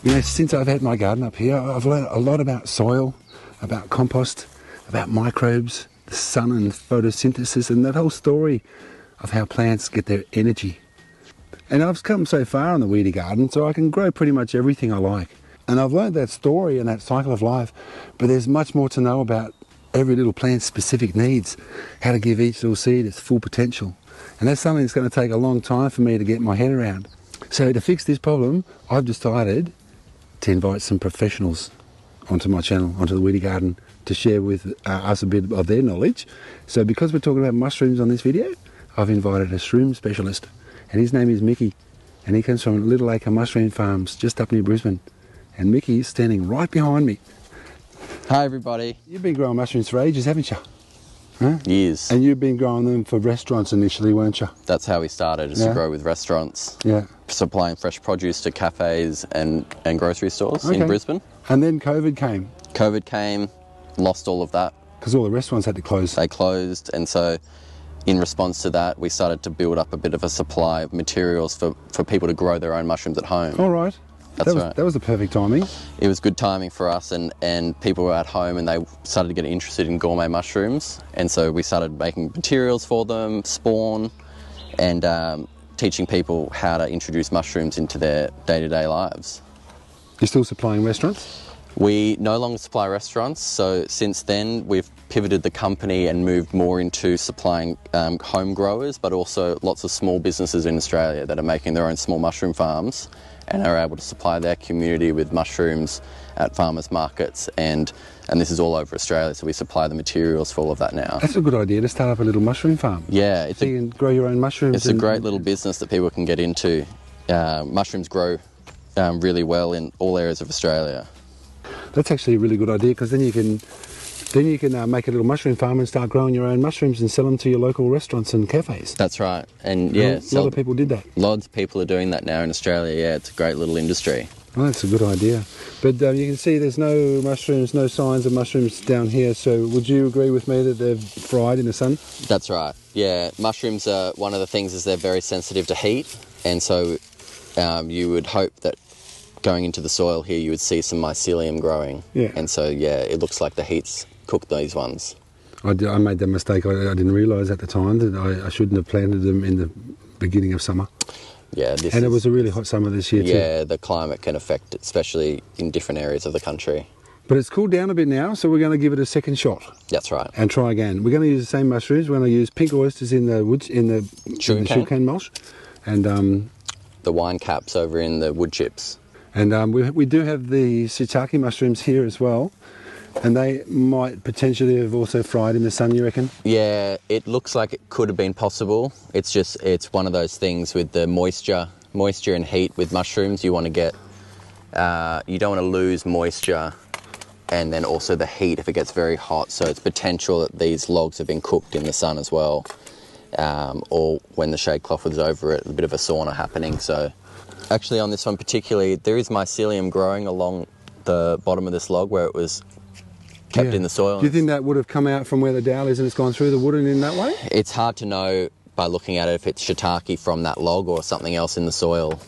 You know, since I've had my garden up here, I've learned a lot about soil, about compost, about microbes, the sun and photosynthesis, and that whole story of how plants get their energy. And I've come so far in the Weedy garden, so I can grow pretty much everything I like. And I've learned that story and that cycle of life, but there's much more to know about every little plant's specific needs, how to give each little seed its full potential. And that's something that's going to take a long time for me to get my head around. So to fix this problem, I've decided to invite some professionals onto my channel, onto the Weedy Garden, to share with us a bit of their knowledge. So because we're talking about mushrooms on this video, I've invited a shroom specialist, and his name is Mickey, and he comes from Little Acre Mushroom Farms just up near Brisbane. And Mickey is standing right behind me. Hi everybody. You've been growing mushrooms for ages, haven't you? Huh? Years. And you've been growing them for restaurants initially, weren't you? That's how we started, is to grow with restaurants. Yeah. Supplying fresh produce to cafes and grocery stores in Brisbane. And then COVID came. COVID came, lost all of that. Because all the restaurants had to close. They closed, and so in response to that, we started to build up a bit of a supply of materials for people to grow their own mushrooms at home. All right. That's right. That was the perfect timing. It was good timing for us, and people were at home and they started to get interested in gourmet mushrooms, and so we started making materials for them, spawn, and teaching people how to introduce mushrooms into their day-to-day lives. You're still supplying restaurants? We no longer supply restaurants, so since then we've pivoted the company and moved more into supplying home growers, but also lots of small businesses in Australia that are making their own small mushroom farms and are able to supply their community with mushrooms at farmers markets, and this is all over Australia, so we supply the materials for all of that now. That's a good idea, to start up a little mushroom farm. Yeah. So you can grow your own mushrooms. It's a great little business that people can get into. Mushrooms grow really well in all areas of Australia. That's actually a really good idea, because then you can make a little mushroom farm and start growing your own mushrooms and sell them to your local restaurants and cafes. That's right. And yeah, a lot of people did that. Lots of people are doing that now in Australia. Yeah, it's a great little industry. Well, that's a good idea. But you can see there's no mushrooms, no signs of mushrooms down here. So would you agree with me that they're fried in the sun? That's right. Yeah, mushrooms are, one of the things is they're very sensitive to heat, and so you would hope that going into the soil here you would see some mycelium growing. Yeah. And so yeah, it looks like the heat's cooked these ones. I made that mistake. I didn't realise at the time that I shouldn't have planted them in the beginning of summer. Yeah, it was a really hot summer this year too. Yeah, the climate can affect it, especially in different areas of the country. But it's cooled down a bit now, so we're going to give it a second shot. That's right. And try again. We're going to use the same mushrooms. We're going to use pink oysters in the woods, in the sugarcane mulch, and the wine caps over in the wood chips. And we do have the shiitake mushrooms here as well. And they might potentially have also fried in the sun, you reckon? Yeah, it looks like it could have been possible. It's one of those things with the moisture and heat with mushrooms. You want to get, you don't want to lose moisture, and then also the heat if it gets very hot. So it's potential that these logs have been cooked in the sun as well. Or when the shade cloth was over it, a bit of a sauna happening. So actually on this one particularly, there is mycelium growing along the bottom of this log where it was kept in the soil. Do you think that would have come out from where the dowel is and it's gone through the wood and in that way? It's hard to know by looking at it if it's shiitake from that log or something else in the soil.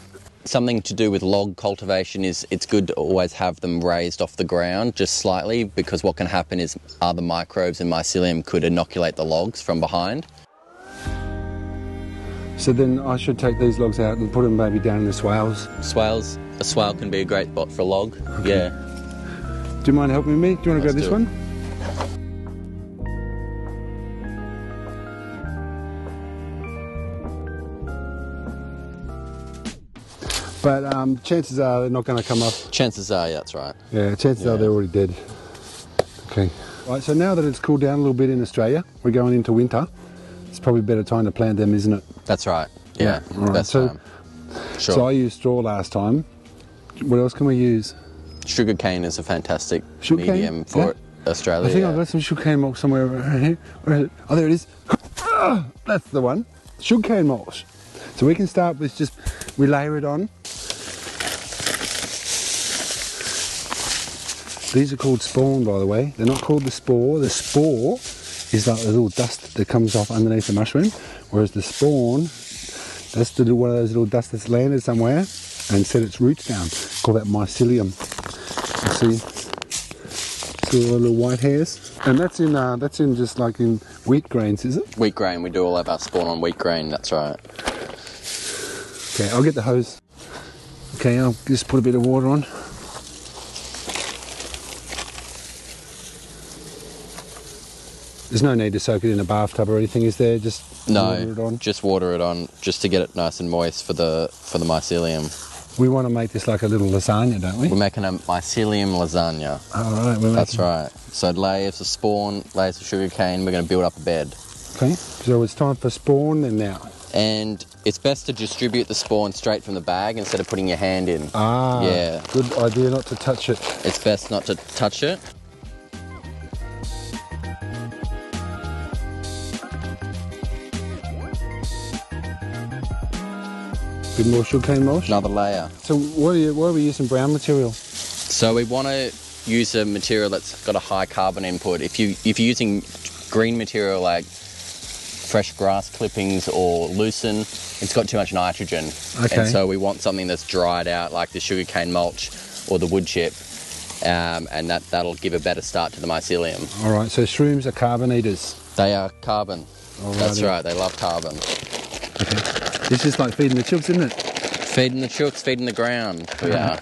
Something to do with log cultivation is it's good to always have them raised off the ground just slightly, because what can happen is other microbes and mycelium could inoculate the logs from behind. So then I should take these logs out and put them maybe down in the swales? A swale can be a great spot for a log, okay. Yeah. Do you mind helping me? Do you want to grab this one? But chances are they're not going to come up. Chances are, yeah, that's right. Yeah, chances are they're already dead. Okay. Right, so now that it's cooled down a little bit in Australia, we're going into winter. It's probably a better time to plant them, isn't it? That's right. Yeah. Right. Best time. Sure. So I used straw last time. What else can we use? Sugarcane is a fantastic medium for Australia. I think I've got some sugarcane mulch somewhere around here. Where is it? Oh, there it is. That's the one. Sugarcane mulch. So we can start with just, we layer it on. These are called spawn, by the way. They're not called the spore. The spore is like a little dust that comes off underneath the mushroom, whereas the spawn, that's one of those little dust that's landed somewhere and set its roots down. call that mycelium. You see all the little white hairs? And that's in just like in wheat grains, is it? Wheat grain, we do all of our spawn on wheat grain, that's right. Okay, I'll get the hose. Okay, I'll just put a bit of water on. There's no need to soak it in a bathtub or anything, is there? Just water it on? Just water it on, just to get it nice and moist for the mycelium. We want to make this like a little lasagna, don't we? We're making a mycelium lasagna. All right, that's right. So layers of spawn, layers of sugarcane, we're going to build up a bed. Okay, so it's time for spawn then now. And it's best to distribute the spawn straight from the bag instead of putting your hand in. Ah, yeah. Good idea not to touch it. It's best not to touch it. Bit more sugarcane mulch. Another layer. So why are we using brown material? So we want to use a material that's got a high carbon input. If you're using green material like fresh grass clippings or lucerne, it's got too much nitrogen. Okay. And so we want something that's dried out like the sugarcane mulch or the wood chip, and that'll give a better start to the mycelium. All right, so shrooms are carbon eaters. They are carbon. Alrighty. That's right, they love carbon. Okay. This is like feeding the chooks, isn't it? Feeding the chooks, feeding the ground. We are.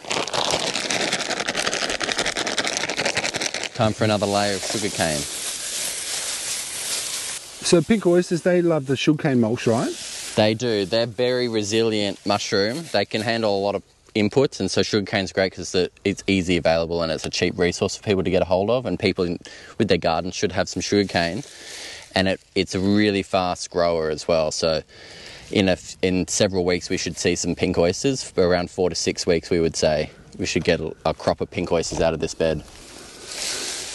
Time for another layer of sugarcane. So pink oysters, they love the sugarcane mulch, right? They do. They're very resilient mushroom. They can handle a lot of inputs, and so sugarcane's great because it's easy available and it's a cheap resource for people to get a hold of, and people with their gardens should have some sugarcane. And it's a really fast grower as well. So in several weeks we should see some pink oysters. For around 4 to 6 weeks we would say we should get a crop of pink oysters out of this bed.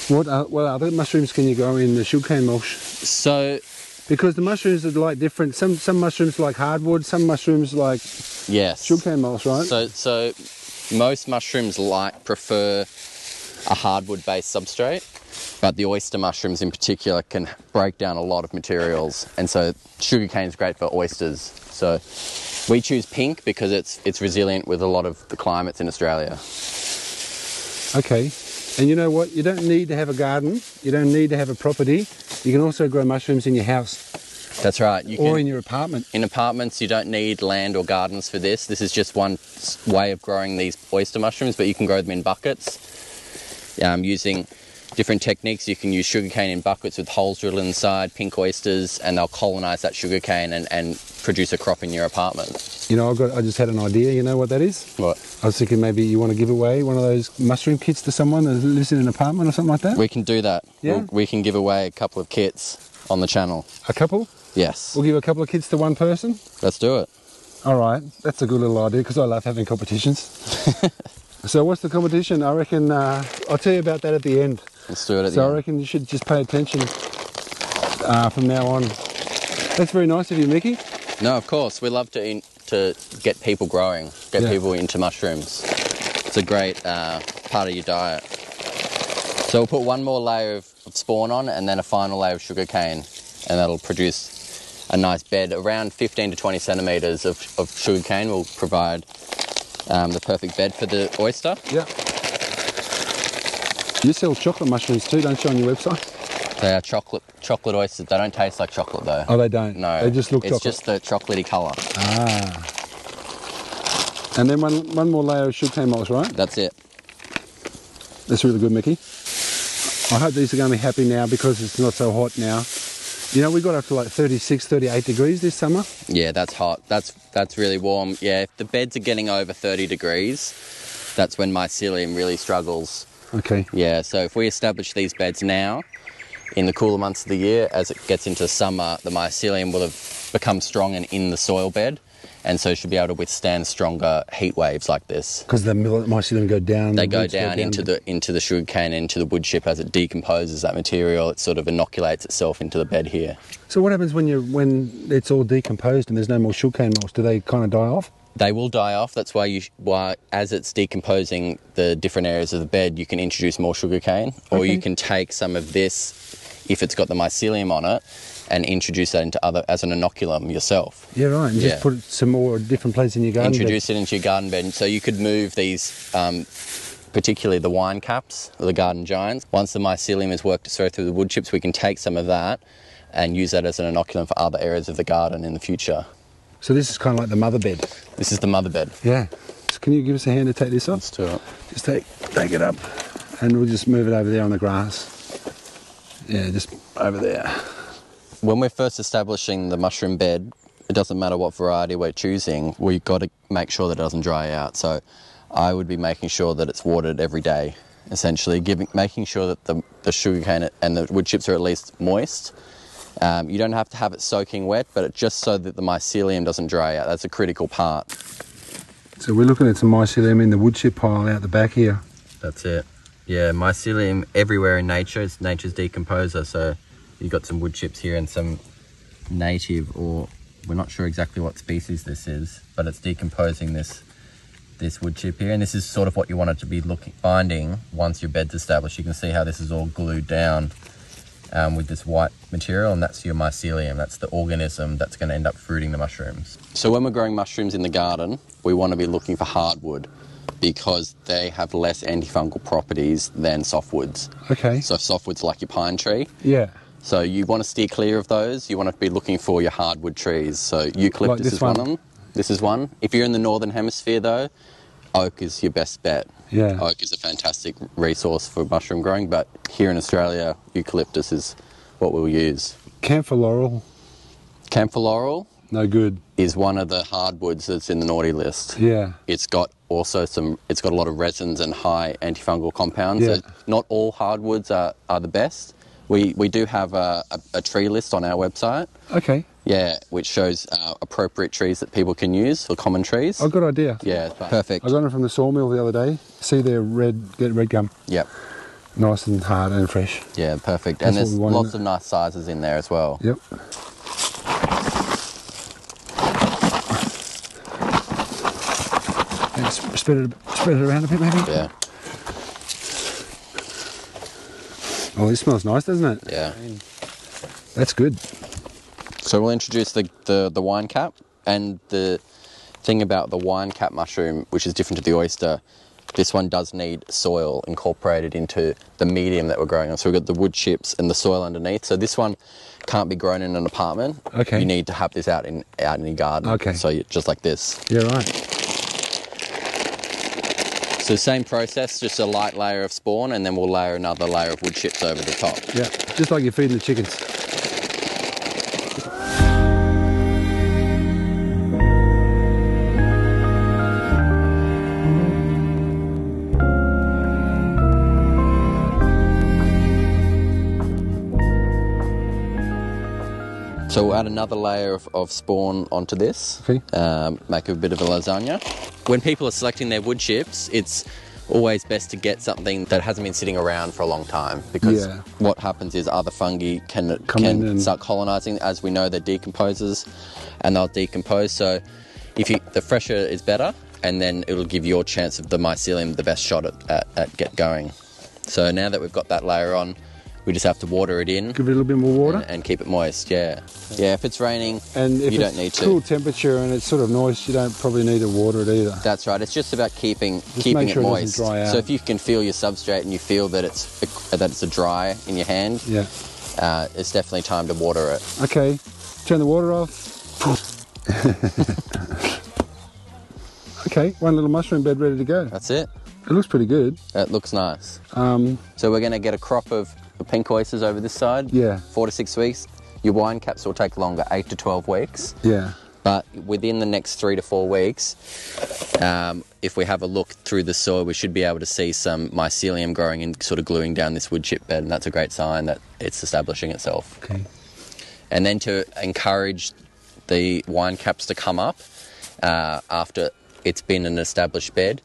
What other mushrooms can you grow in the sugarcane mulch? So, because the mushrooms are like different. Some mushrooms like hardwood, some mushrooms like sugarcane mulch, right? So most mushrooms prefer a hardwood based substrate, but the oyster mushrooms in particular can break down a lot of materials, and so sugarcane is great for oysters. So we choose pink because it's resilient with a lot of the climates in Australia. Okay. And you know what? You don't need to have a garden. You don't need to have a property. You can also grow mushrooms in your house. That's right. Or in your apartment. In apartments, you don't need land or gardens for this. This is just one way of growing these oyster mushrooms, but you can grow them in buckets. Using different techniques, you can use sugarcane in buckets with holes drilled inside, pink oysters, and they'll colonise that sugarcane and produce a crop in your apartment. You know, I just had an idea. You know what that is? What? I was thinking maybe you want to give away one of those mushroom kits to someone that lives in an apartment or something like that? We can do that. Yeah? We can give away a couple of kits on the channel. A couple? Yes. We'll give a couple of kits to one person? Let's do it. All right. That's a good little idea because I love having competitions. So what's the competition? I reckon I'll tell you about that at the end. Let's do it at the end. So I reckon you should just pay attention from now on. That's very nice of you, Mickey. No, of course. We love to get people growing, get people into mushrooms. It's a great part of your diet. So we'll put one more layer of spawn on and then a final layer of sugarcane, and that'll produce a nice bed. Around 15 to 20 centimetres of sugarcane will provide the perfect bed for the oyster. Yeah. You sell chocolate mushrooms too, don't you, on your website? They are chocolate oysters. They don't taste like chocolate though. Oh, they don't? No. They just look chocolate? It's just the chocolatey colour. Ah. And then one more layer of sugarcane mulch, right? That's it. That's really good, Mickey. I hope these are going to be happy now because it's not so hot now. You know, we got up to like 36, 38 degrees this summer. Yeah, that's hot. That's really warm. Yeah, if the beds are getting over 30 degrees, that's when mycelium really struggles. Okay. Yeah, so if we establish these beds now, in the cooler months of the year, as it gets into summer, the mycelium will have become strong and in the soil bed, and so should be able to withstand stronger heat waves like this. Because the mycelium go down. They go down into the sugarcane, into the wood chip. As it decomposes that material, it sort of inoculates itself into the bed here. So what happens when it's all decomposed and there's no more sugarcane mulch? Do they kind of die off? They will die off. That's why as it's decomposing the different areas of the bed, you can introduce more sugarcane, or you can take some of this if it's got the mycelium on it, and introduce that into as an inoculum yourself. Yeah, right. And just put some more different places in your garden Introduce it into your garden bed. So you could move these, particularly the wine caps, or the garden giants. Once the mycelium has worked its way through the wood chips, we can take some of that and use that as an inoculum for other areas of the garden in the future. So this is kind of like the mother bed. This is the mother bed. Yeah. So can you give us a hand to take this off? Let's do it. Just take it up, and we'll just move it over there on the grass. Yeah, just over there. When we're first establishing the mushroom bed, it doesn't matter what variety we're choosing, we've got to make sure that it doesn't dry out. So I would be making sure that it's watered every day, essentially, making sure that the sugarcane and the wood chips are at least moist. You don't have to have it soaking wet, but just so that the mycelium doesn't dry out. That's a critical part. So we're looking at some mycelium in the wood chip pile out the back here. That's it. Yeah, mycelium everywhere in nature. It's nature's decomposer. So you've got some wood chips here and some native, or we're not sure exactly what species this is, but it's decomposing this wood chip here. And this is sort of what you want it to be finding once your bed's established. You can see how this is all glued down with this white material, and that's your mycelium. That's the organism that's going to end up fruiting the mushrooms. So when we're growing mushrooms in the garden, we want to be looking for hardwood because they have less antifungal properties than softwoods. Okay. So softwoods like your pine tree. Yeah. So you want to steer clear of those. You want to be looking for your hardwood trees. So eucalyptus like is one of them. This is one. If you're in the northern hemisphere though, oak is your best bet. Yeah. Oak is a fantastic resource for mushroom growing, but here in Australia, eucalyptus is what we'll use. Camphor laurel. Camphor laurel? No good. Is one of the hardwoods that's in the naughty list. Yeah. It's got a lot of resins and high antifungal compounds. Yeah. So not all hardwoods are the best. We do have a tree list on our website. Okay. Yeah, which shows appropriate trees that people can use for common trees. Oh, good idea. Yeah, perfect. I got them from the sawmill the other day. See their red gum. Yep. Nice and hard and fresh. Yeah, perfect. That's and there's what we want, lots of nice sizes in there as well. Yep. And spread it around a bit, maybe. Yeah. Oh, this smells nice, doesn't it? Yeah. That's good. So we'll introduce the wine cap, and the thing about the wine cap mushroom, which is different to the oyster, this one does need soil incorporated into the medium that we're growing on. So we've got the wood chips and the soil underneath. So this one can't be grown in an apartment. Okay. You need to have this out in your garden. Okay. So just like this. Yeah, right. So same process, just a light layer of spawn, and then we'll layer another layer of wood chips over the top. Yeah, just like you're feeding the chickens. So we'll add another layer of spawn onto this, Okay. Make a bit of a lasagna. When people are selecting their wood chips, it's always best to get something that hasn't been sitting around for a long time, because what happens is other fungi can start colonizing. As we know, they're decomposers and they'll decompose. So the fresher is better, and then it'll give your chance of the mycelium the best shot at get going. So now that we've got that layer on, we just have to water it in. Give it a little bit more water. And keep it moist, yeah. Yeah, if it's raining, and if you don't need it's to. cool temperature and it's sort of moist, you don't probably need to water it either. That's right. It's just about keeping make sure it it moist. doesn't dry out. So if you can feel your substrate and you feel that it's a dry in your hand, Yeah. it's definitely time to water it. Okay, turn the water off. Okay, one little mushroom bed ready to go. That's it. It looks pretty good. It looks nice. Um, So we're going to get a crop of pink oysters over this side. Yeah. 4 to 6 weeks. Your wine caps will take longer, 8 to 12 weeks. yeah. But within the next 3 to 4 weeks, if we have a look through the soil, we should be able to see some mycelium growing and sort of gluing down this wood chip bed, and that's a great sign that it's establishing itself. Okay. And then to encourage the wine caps to come up after it's been an established bed,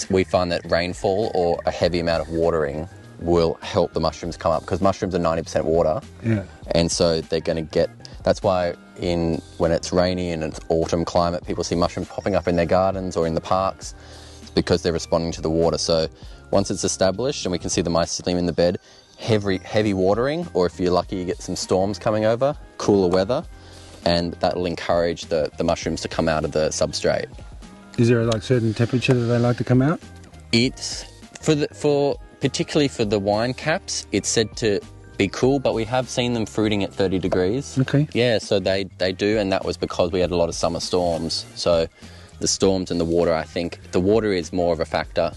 we find that rainfall or a heavy amount of watering will help the mushrooms come up, because mushrooms are 90% water. Yeah. And so they're going to get, that's why when it's rainy and it's autumn climate, people see mushrooms popping up in their gardens or in the parks. It's because they're responding to the water. So once it's established and we can see the mycelium in the bed, heavy watering, or if you're lucky you get some storms coming over, cooler weather, and that will encourage the mushrooms to come out of the substrate. Is there like certain temperature that they like to come out? It's particularly for the wine caps, it's said to be cool, but we have seen them fruiting at 30 degrees. Okay. Yeah, so they do, and that was because we had a lot of summer storms. So the storms and the water, I think the water is more of a factor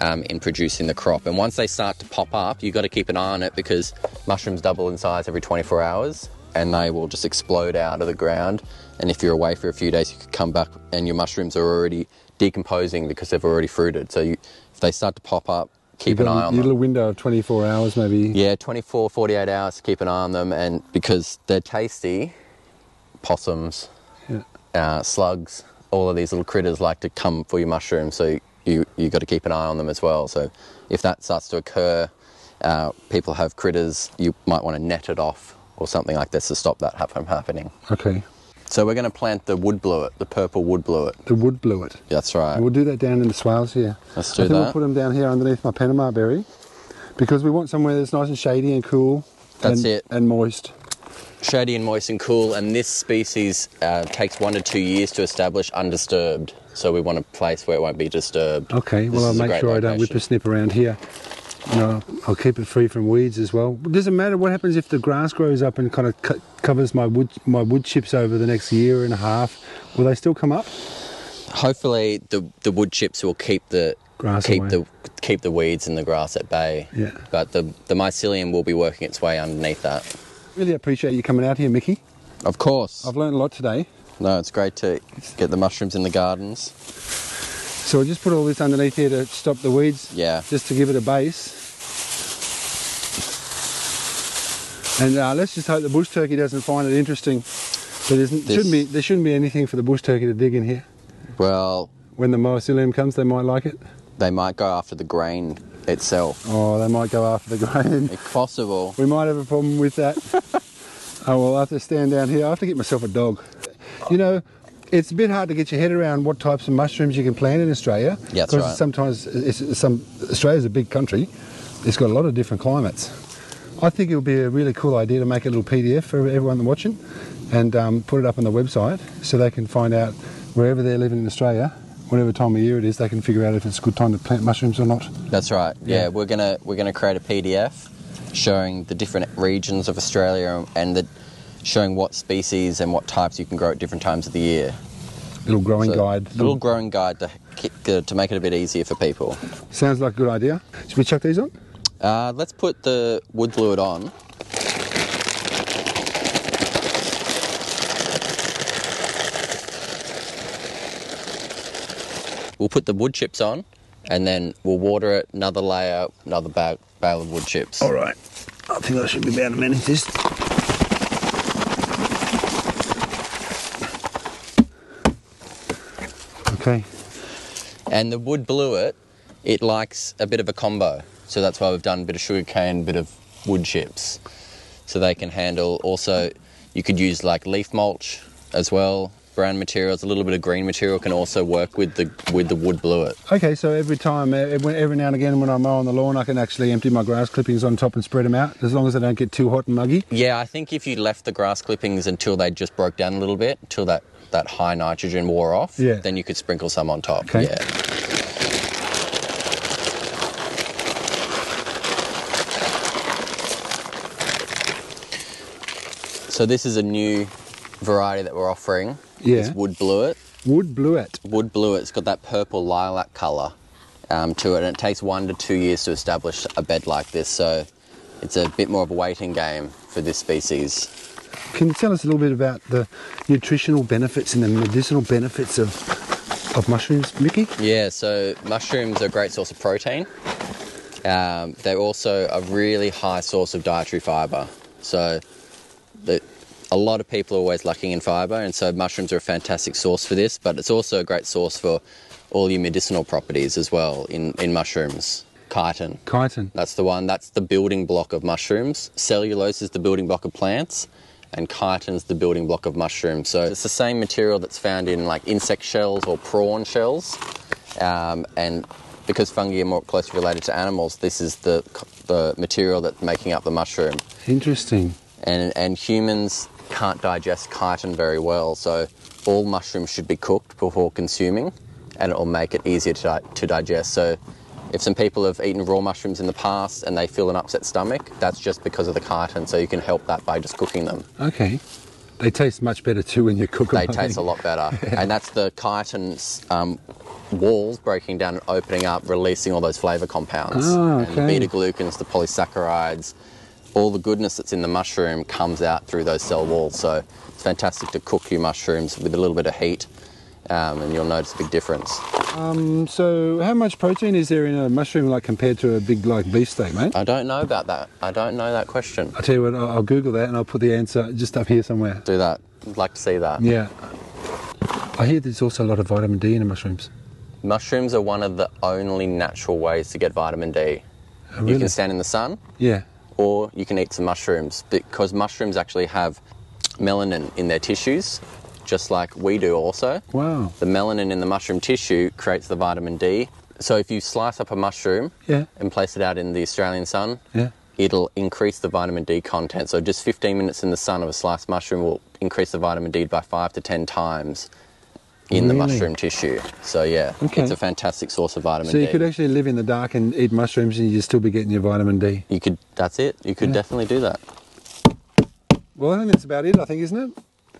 in producing the crop. And once they start to pop up, you've got to keep an eye on it, because mushrooms double in size every 24 hours and they will just explode out of the ground. And if you're away for a few days, you could come back and your mushrooms are already decomposing because they've already fruited. So if they start to pop up, keep an eye on them. A little window of 24 hours maybe? Yeah, 24, 48 hours to keep an eye on them, and because they're tasty, possums, slugs, all of these little critters like to come for your mushrooms, so you've got to keep an eye on them as well. So if that starts to occur, people have critters, you might want to net it off or something like this to stop that from happening. Okay. So we're going to plant the wood bluet, the purple wood bluet. The wood bluet. That's right. And we'll do that down in the swales here. Let's do I think that. we'll put them down here underneath my Panama berry, because we want somewhere that's nice and shady and cool. That's it. And moist. Shady and moist and cool, and this species takes 1 to 2 years to establish undisturbed. So we want a place where it won't be disturbed. Okay, well I'll make sure I don't whippersnip around here. No, I'll keep it free from weeds as well. Does it matter what happens if the grass grows up and kind of covers my wood chips over the next year and a half? Will they still come up? Hopefully, the wood chips will keep the weeds and the grass at bay. Yeah. But the mycelium will be working its way underneath that. Really appreciate you coming out here, Mickey. Of course. I've learned a lot today. No, it's great to get the mushrooms in the gardens. So I'll just put all this underneath here to stop the weeds. Yeah. Just to give it a base. And let's just hope the bush turkey doesn't find it interesting. But there shouldn't be anything for the bush turkey to dig in here. Well, when the mycelium comes, they might like it. They might go after the grain itself. Oh, they might go after the grain. If possible. We might have a problem with that. Oh, well, I'll have to stand down here. I'll have to get myself a dog. You know, it's a bit hard to get your head around what types of mushrooms you can plant in Australia. Yeah, that's right. Because sometimes Australia's a big country. It's got a lot of different climates. I think it would be a really cool idea to make a little PDF for everyone watching and put it up on the website so they can find out wherever they're living in Australia, whatever time of year it is, they can figure out if it's a good time to plant mushrooms or not. That's right. Yeah, we're gonna create a PDF showing the different regions of Australia and showing what species and what types you can grow at different times of the year. Little growing guide. Little growing guide to make it a bit easier for people. Sounds like a good idea. Should we chuck these on? Let's put the wood fluid on. We'll put the wood chips on, and then we'll water it, another layer, another bale of wood chips. All right. I think I should be able to manage this. Okay. And the wood bluet, it likes a bit of a combo. So that's why we've done a bit of sugarcane, a bit of wood chips. So they can handle, also, you could use like leaf mulch as well. Brown materials, a little bit of green material can also work with the wood bluet. Okay, so every now and again when I mow on the lawn, I can actually empty my grass clippings on top and spread them out, as long as they don't get too hot and muggy? Yeah, I think if you left the grass clippings until they just broke down a little bit, until that high nitrogen wore off, then you could sprinkle some on top. Okay. Yeah. So this is a new variety that we're offering. Yeah. It's wood bluet. Wood bluet. Wood bluet. It's got that purple lilac colour to it, and it takes 1 to 2 years to establish a bed like this. So it's a bit more of a waiting game for this species. Can you tell us a little bit about the nutritional benefits and the medicinal benefits of mushrooms, Mickey? Yeah, so mushrooms are a great source of protein. They're also a really high source of dietary fibre. So a lot of people are always lacking in fibre, and so mushrooms are a fantastic source for this, but it's also a great source for all your medicinal properties as well in mushrooms. Chitin. Chitin. That's the one. That's the building block of mushrooms. Cellulose is the building block of plants, and chitin's the building block of mushrooms. So it's the same material that's found in like insect shells or prawn shells, and because fungi are more closely related to animals, this is the material that's making up the mushroom. Interesting. And humans can't digest chitin very well, so all mushrooms should be cooked before consuming, and it will make it easier to digest. So if some people have eaten raw mushrooms in the past and they feel an upset stomach, that's just because of the chitin, so you can help that by just cooking them. Okay. They taste much better too when you cook them. They taste a lot better. Yeah. And that's the chitin's walls breaking down and opening up, releasing all those flavour compounds. Oh, And the okay. beta-glucans, the polysaccharides, all the goodness that's in the mushroom comes out through those cell walls. So it's fantastic to cook your mushrooms with a little bit of heat, and you'll notice a big difference. So how much protein is there in a mushroom, like compared to a big like beefsteak, mate? I don't know about that. I don't know that question. I'll tell you what, I'll Google that and I'll put the answer just up here somewhere. Do that. I'd like to see that. Yeah. I hear there's also a lot of vitamin D in the mushrooms. Mushrooms are one of the only natural ways to get vitamin D. Oh, really? You can stand in the sun, Yeah. or you can eat some mushrooms, because mushrooms actually have melanin in their tissues, just like we do also. Wow. The melanin in the mushroom tissue creates the vitamin D. So if you slice up a mushroom Yeah. and place it out in the Australian sun, Yeah. it'll increase the vitamin D content. So just 15 minutes in the sun of a sliced mushroom will increase the vitamin D by 5 to 10 times in the Really? mushroom tissue. So yeah, Okay. it's a fantastic source of vitamin So D. you could actually live in the dark and eat mushrooms and you'd still be getting your vitamin D. You could, that's it. You could Yeah. definitely do that. Well, I think that's about it, I think, isn't it?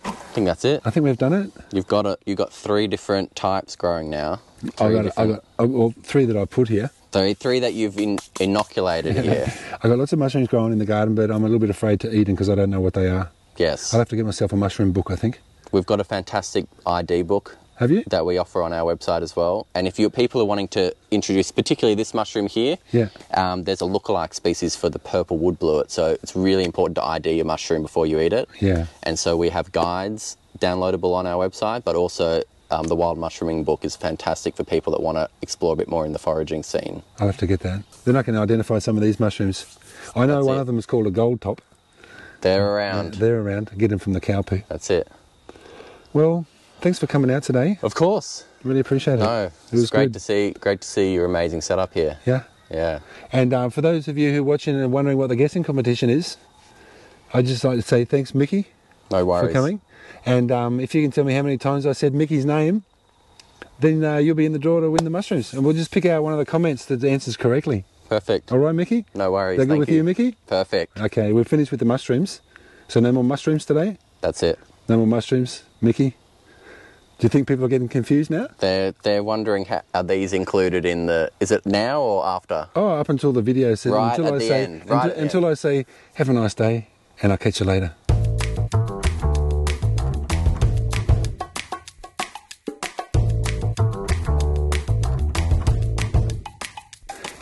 I think that's it. I think we've done it. You've got 3 different types growing now. I got well, 3 that I put here. So 3 that you've inoculated here. I got lots of mushrooms growing in the garden, but I'm a little bit afraid to eat them because I don't know what they are. Yes. I'll have to get myself a mushroom book, I think. We've got a fantastic ID book Have you? that we offer on our website as well. And if people are wanting to introduce, particularly this mushroom here, Yeah. there's a lookalike species for the purple wood bluet. So it's really important to ID your mushroom before you eat it. Yeah. And so we have guides downloadable on our website, but also the wild mushrooming book is fantastic for people that want to explore a bit more in the foraging scene. I'll have to get that. Then I can identify some of these mushrooms. I know That's one it. of them is called a gold top. They're around. They're around. Get them from the cow poo. That's it. Well, thanks for coming out today. Of course. Really appreciate it. No, It was it's great good. to see your amazing setup here. Yeah. Yeah. And for those of you who are watching and wondering what the guessing competition is, I'd just like to say thanks, Mickey, No worries. for coming. And if you can tell me how many times I said Mickey's name, then you'll be in the draw to win the mushrooms. And we'll just pick out one of the comments that answers correctly. Perfect. All right, Mickey? No worries. That good Thank with you, Mickey? Perfect. Okay, we're finished with the mushrooms. So no more mushrooms today? That's it. No more mushrooms, Mickey? Do you think people are getting confused now? They're wondering, are these included in the? Is it now or after? Oh, up until the video says, Right until at I the say, end, right at the until I say, have a nice day, and I'll catch you later.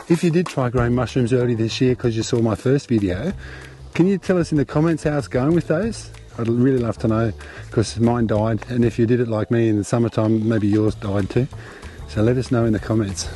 If you did try growing mushrooms early this year because you saw my first video, can you tell us in the comments how it's going with those? I'd really love to know, because mine died, and if you did it like me in the summertime, maybe yours died too. So let us know in the comments.